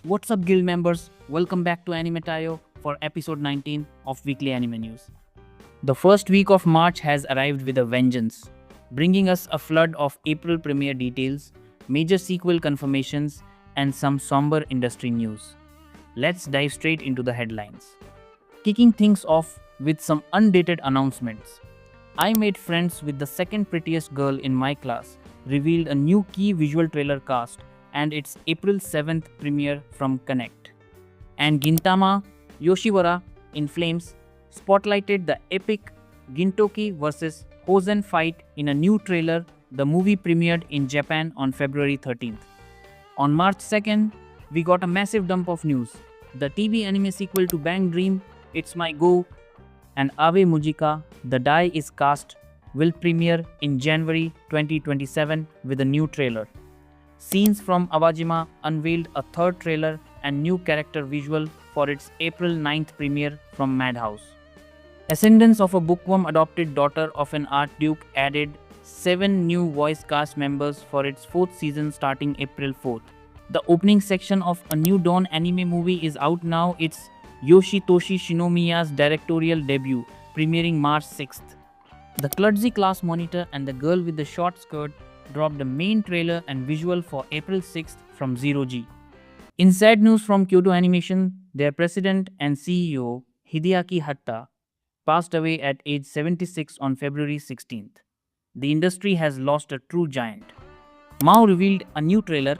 What's up, guild members? Welcome back to Anime Tayo for episode 19 of Weekly Anime News. The first week of March has arrived with a vengeance, bringing us a flood of April premiere details, major sequel confirmations, and some somber industry news. Let's dive straight into the headlines. Kicking things off with some undated announcements. I Made Friends with the Second Prettiest Girl in My Class revealed a new key visual trailer cast and its April 7th premiere from Connect. And Gintama Yoshiwara in Flames spotlighted the epic Gintoki vs. Hosen fight in a new trailer. The movie premiered in Japan on February 13th. On March 2nd, we got a massive dump of news. The TV anime sequel to Bang Dream, It's My Go, and Ave Mujika, The Die is Cast, will premiere in January 2027 with a new trailer. Scenes from Awajima unveiled a third trailer and new character visual for its April 9th premiere from Madhouse. Ascendance of a Bookworm adopted daughter of an Archduke added 7 new voice cast members for its 4th season starting April 4th. The opening section of a new Dawn anime movie is out now. It's Yoshitoshi Shinomiya's directorial debut, premiering March 6th. The Kludzy Class Monitor and the Girl with the Short Skirt dropped the main trailer and visual for April 6th from Zero G. In sad news from Kyoto Animation, their president and CEO, Hideaki Hatta, passed away at age 76 on February 16th. The industry has lost a true giant. Mao revealed a new trailer,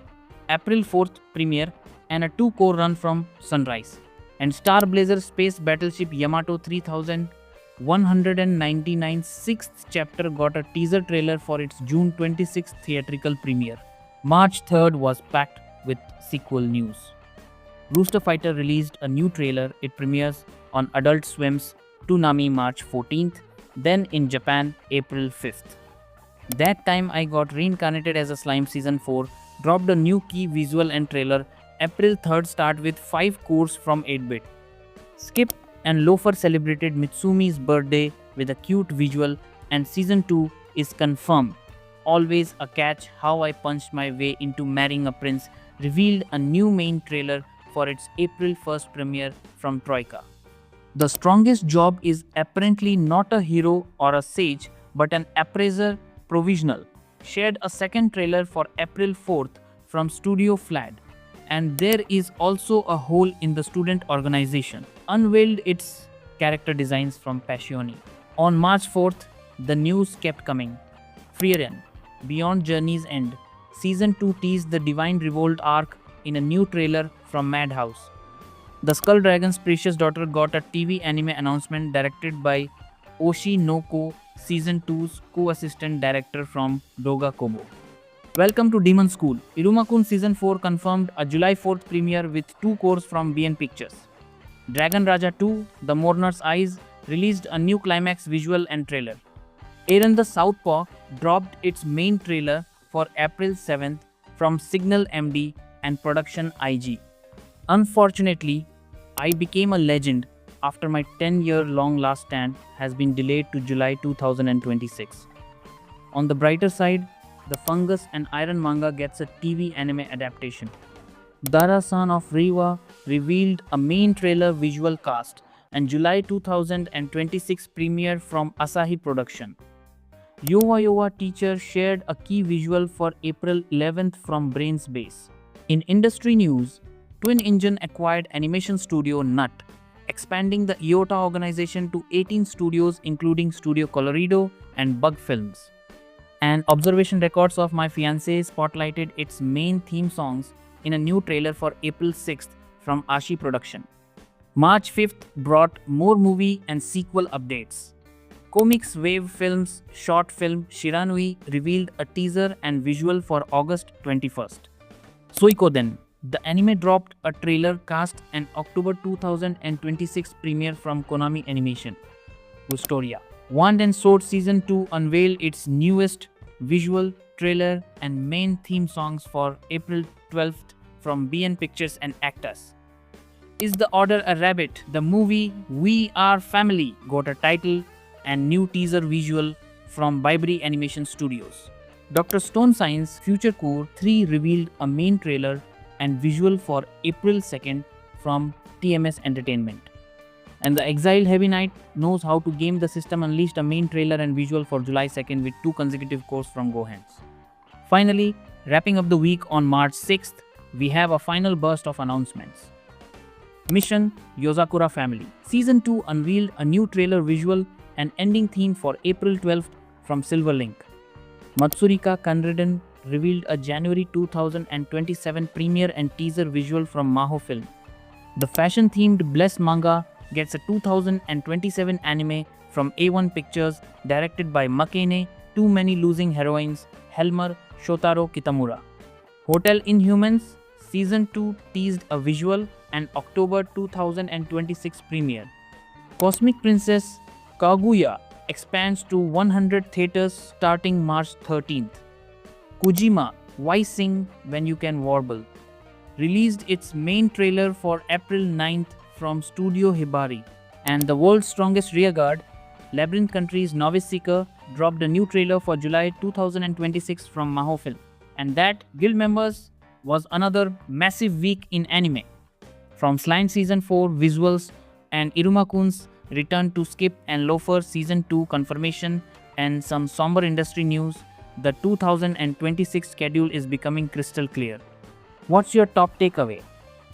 April 4th premiere, and a 2-core run from Sunrise. And Star Blazer Space Battleship Yamato 3199 6th chapter got a teaser trailer for its June 26th theatrical premiere. March 3rd was packed with sequel news. Rooster Fighter released a new trailer. It premieres on Adult Swim's Toonami March 14th, then in Japan April 5th. That Time I Got Reincarnated as a Slime Season 4 dropped a new key visual and trailer. April 3rd start with 5 cores from 8-bit. Skip and Loafer celebrated Mitsumi's birthday with a cute visual, and Season 2 is confirmed. Always a Catch, How I Punched My Way into Marrying a Prince revealed a new main trailer for its April 1st premiere from Troika. The Strongest Job is apparently not a hero or a sage but an appraiser provisional. Shared a second trailer for April 4th from Studio Flad. And there is also a hole in the student organization. Unveiled its character designs from Passioni. On March 4th, the news kept coming. Frieren, Beyond Journey's End. Season 2 teased the Divine Revolt arc in a new trailer from Madhouse. The Skull Dragon's Precious Daughter got a TV anime announcement directed by Oshi Noko, Season 2's co-assistant director from Doga Kobo. Welcome to Demon School. Iruma-kun Season 4 confirmed a July 4th premiere with 2 cores from BN Pictures. Dragon Raja 2, The Mourner's Eyes, released a new climax visual and trailer. Aaron the Southpaw dropped its main trailer for April 7th from Signal MD and Production IG. Unfortunately, I Became a Legend after my 10-year-long last stand has been delayed to July 2026. On the brighter side, The Fungus and Iron manga gets a TV anime adaptation. Dara-san of Reiwa revealed a main trailer visual cast and July 2026 premiere from Asahi Production. Yowa Yowa Teacher shared a key visual for April 11th from Brains Base. In industry news, Twin Engine acquired animation studio Nut, expanding the Iota organization to 18 studios including Studio Colorido and Bug Films. And Observation Records of My Fiancé spotlighted its main theme songs in a new trailer for April 6th from Ashi Production. March 5th brought more movie and sequel updates. Comics Wave Films short film Shiranui revealed a teaser and visual for August 21st. Suikoden, the anime dropped a trailer cast and October 2026 premiere from Konami Animation. Gustoria. Wand and Sword Season 2 unveiled its newest visual, trailer, and main theme songs for April 12th from BN Pictures and Actus. Is the Order a Rabbit? The movie We Are Family got a title and new teaser visual from Bibri Animation Studios. Dr. Stone Science Future Core 3 revealed a main trailer and visual for April 2nd from TMS Entertainment. And the exiled Heavy Knight knows how to game the system, unleashed a main trailer and visual for July 2nd with 2 consecutive cores from Gohans. Finally, wrapping up the week on March 6th, we have a final burst of announcements. Mission Yozakura Family Season 2 unveiled a new trailer visual and ending theme for April 12th from Silverlink. Matsurika Kanradan revealed a January 2027 premiere and teaser visual from Maho Film. The fashion-themed Bless manga gets a 2027 anime from A1 Pictures directed by Makene Too Many Losing Heroines, Helmer Shotaro Kitamura. Hotel Inhumans Season 2 teased a visual and October 2026 premiere. Cosmic Princess Kaguya expands to 100 theaters starting March 13th. Kojima Why Sing When You Can Warble released its main trailer for April 9th from Studio Hibari. And the world's strongest rearguard, Labyrinth Country's Novice Seeker, dropped a new trailer for July 2026 from Maho Film. And that, Guild members, was another massive week in anime. From Slime Season 4 visuals and Iruma-kun's return to Skip and Loafer Season 2 confirmation and some somber industry news, the 2026 schedule is becoming crystal clear. What's your top takeaway?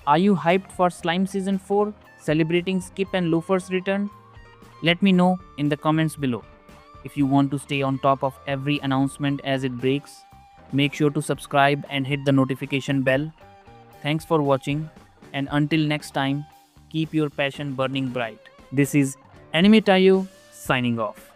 Are you hyped for Slime Season 4, celebrating Skip and Loafer's return? Let me know in the comments below. If you want to stay on top of every announcement as it breaks, make sure to subscribe and hit the notification bell. Thanks for watching, and until next time, keep your passion burning bright. This is Anime Tayo signing off.